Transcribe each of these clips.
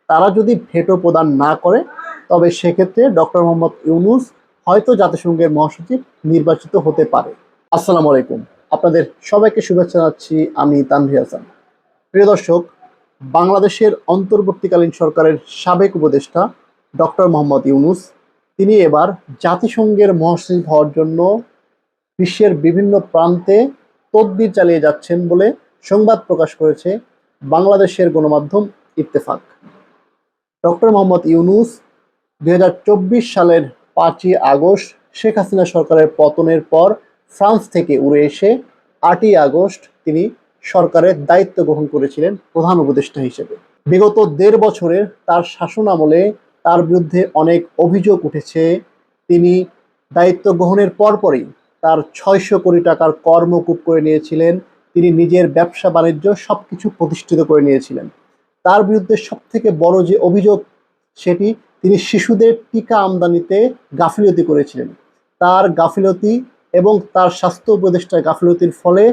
তারা যদি ভেটো প্রদান না করে তবে সেক্ষেত্রে ডক্টর মোহাম্মদ ইউনূস হয়তো জাতিসংঘের মহাসচিব নির্বাচিত হতে পারে। আসসালামু আলাইকুম, আপনাদের সবাইকে শুভেচ্ছা জানাচ্ছি। আমি তানভীর হাসান। প্রিয় দর্শক, বাংলাদেশের অন্তর্বর্তীকালীন সরকারের সাবেক উপদেষ্টা ডক্টর মোহাম্মদ ইউনূস তিনি এবার জাতিসংঘের মহাসচিব হওয়ার জন্য বিশ্বের বিভিন্ন প্রান্তে তদবির চালিয়ে যাচ্ছেন বলে সংবাদ প্রকাশ করেছে বাংলাদেশের গণমাধ্যম ইত্তেফাক। ডক্টর মোহাম্মদ ইউনূস 2024 সালের 5ই আগস্ট শেখ হাসিনা সরকারের পতনের পর ফ্রান্স থেকে উড়ে এসে 8ই আগস্ট তিনি সরকারের দায়িত্ব গ্রহণ করেছিলেন প্রধান উপদেষ্টা হিসেবে। বিগত 1.5 বছরের তার শাসন আমলে তার বিরুদ্ধে অনেক অভিযোগ উঠেছে। তিনি দায়িত্ব গ্রহণের পরপরই তার 600 কোটি টাকার কর মকুব করে নিয়েছিলেন। তিনি নিজের ব্যবসা বাণিজ্য সবকিছু প্রতিষ্ঠিত করে নিয়েছিলেন। তার বিরুদ্ধে সবথেকে বড় যে অভিযোগ সেটি তিনি শিশুদের টিকা আমদানিতে গাফিলতি করেছিলেন। তার গাফিলতি এবং তার স্বাস্থ্য উপদেষ্টার গাফিলতির ফলে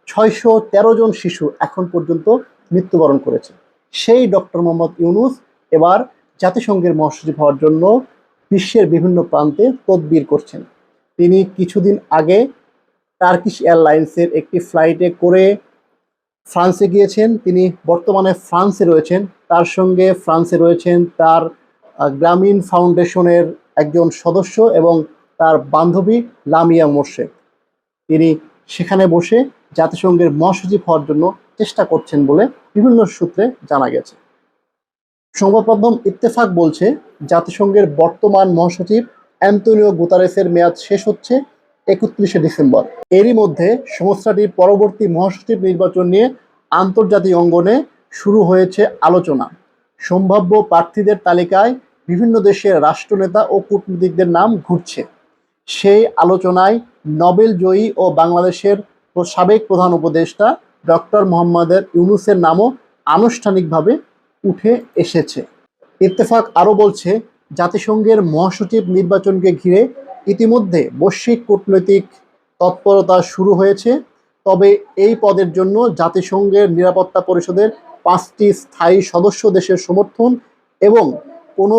613 জন শিশু এখন পর্যন্ত মৃত্যুবরণ করেছে। সেই ডক্টর মোহাম্মদ ইউনূস এবার জাতিসংঘের মহাসচিব হওয়ার জন্য বিশ্বের বিভিন্ন প্রান্তে তদবির করছেন। তিনি কিছুদিন আগে টার্কিশ এয়ারলাইন্সের একটি ফ্লাইটে করে ফ্রান্সে গিয়েছেন। তিনি বর্তমানে ফ্রান্সে রয়েছেন। তার সঙ্গে ফ্রান্সে রয়েছেন তার গ্রামীণ ফাউন্ডেশনের একজন সদস্য এবং তার বান্ধবী লামিয়া মোর্শেদ। তিনি সেখানে বসে জাতিসংঘের মহাসচিব হওয়ার জন্য চেষ্টা করছেন বলে বিভিন্ন সূত্রে জানা গেছে। সংবাদ মাধ্যম ইত্তেফাক বলছে, জাতিসংঘের বর্তমান মহাসচিব অ্যান্তোনিও গুতারেসের মেয়াদ শেষ হচ্ছে 31শে ডিসেম্বর। এরই মধ্যে সংস্থাটির পরবর্তী মহাসচিব নির্বাচন নিয়ে আন্তর্জাতিক অঙ্গনে শুরু হয়েছে আলোচনা। সম্ভাব্য প্রার্থীদের তালিকায় বিভিন্ন দেশের রাষ্ট্রনেতা ও কূটনীতিকদের নাম ঘুরছে। সেই আলোচনায় নোবেল জয়ী ও বাংলাদেশের সাবেক প্রধান উপদেষ্টা ডক্টর মোহাম্মদ ইউনূসের নামও আনুষ্ঠানিকভাবে উঠে এসেছে। ইত্তেফাক আরও বলছে, জাতিসংঘের মহাসচিব নির্বাচনকে ঘিরে ইতিমধ্যে বৈশ্বিক কূটনৈতিক তৎপরতা শুরু হয়েছে। তবে এই পদের জন্য জাতিসংঘের নিরাপত্তা পরিষদের 5টি স্থায়ী সদস্য দেশের সমর্থন এবং কোনো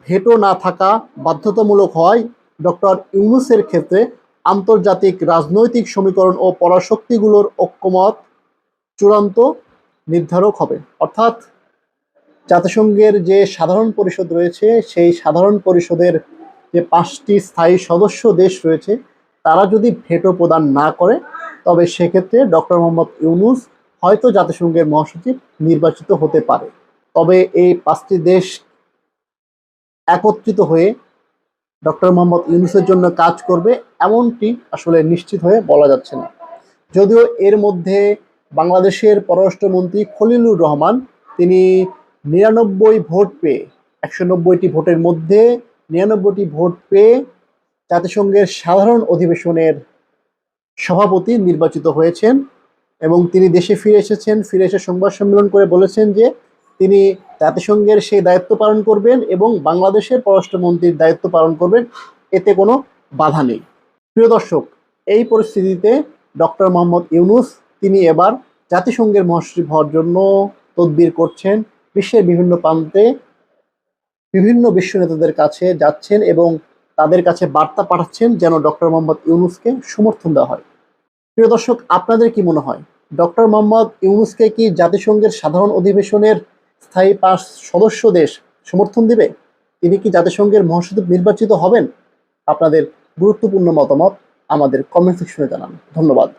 ভেটো না থাকা বাধ্যতামূলক হয় ডক্টর ইউনূসের ক্ষেত্রে আন্তর্জাতিক রাজনৈতিক সমীকরণ ও পরাশক্তিগুলোর ঐক্যমত চূড়ান্ত নির্ধারক হবে। অর্থাৎ জাতিসংঘের যে সাধারণ পরিষদ রয়েছে সেই সাধারণ পরিষদের যে 5টি স্থায়ী সদস্য দেশ রয়েছে তারা যদি ভেটো প্রদান না করে তবে সেক্ষেত্রে ডক্টর মোহাম্মদ ইউনূস হয়তো জাতিসংঘের মহাসচিব নির্বাচিত হতে পারে। তবে এই 5টি দেশ একত্রিত হয়ে ডক্টর মোহাম্মদ ইউনূসের জন্য কাজ করবে এমনটি আসলে নিশ্চিত হয়ে বলা যাচ্ছে না। যদিও এর মধ্যে বাংলাদেশের পররাষ্ট্রমন্ত্রী খলিলুর রহমান তিনি 99 ভোট পেয়ে 190টি ভোটের মধ্যে 99টি ভোট পেয়ে জাতিসংঘের সাধারণ অধিবেশনের সভাপতি নির্বাচিত হয়েছেন এবং তিনি দেশে ফিরে এসেছেন। ফিরে এসে সংবাদ সম্মেলন করে বলেছেন যে তিনি জাতিসংঘের সেই দায়িত্ব পালন করবেন এবং বাংলাদেশের পররাষ্ট্রমন্ত্রীর দায়িত্ব পালন করবেন, এতে কোনো বাধা নেই। প্রিয় দর্শক, এই পরিস্থিতিতে ডক্টর মোহাম্মদ ইউনূস তিনি এবার জাতিসংঘের মহাসচিব হওয়ার জন্য তদবির করছেন। বিশ্বের বিভিন্ন প্রান্তে বিভিন্ন বিশ্ব নেতাদের কাছে যাচ্ছেন এবং তাদের কাছে বার্তা পাঠাচ্ছেন যেন ডক্টর মোহাম্মদ ইউনূসকে সমর্থন দেওয়া হয়। প্রিয় দর্শক, আপনাদের কি মনে হয়, ডক্টর মোহাম্মদ ইউনূসকে কি জাতিসংঘের সাধারণ অধিবেশনের স্থায়ী 5 সদস্য দেশ সমর্থন দিবে? তিনি কি জাতিসংঘের মহাসচিব নির্বাচিত হবেন? আপনাদের গুরুত্বপূর্ণ মতামত আমাদের কমেন্ট সেকশনে জানান। ধন্যবাদ।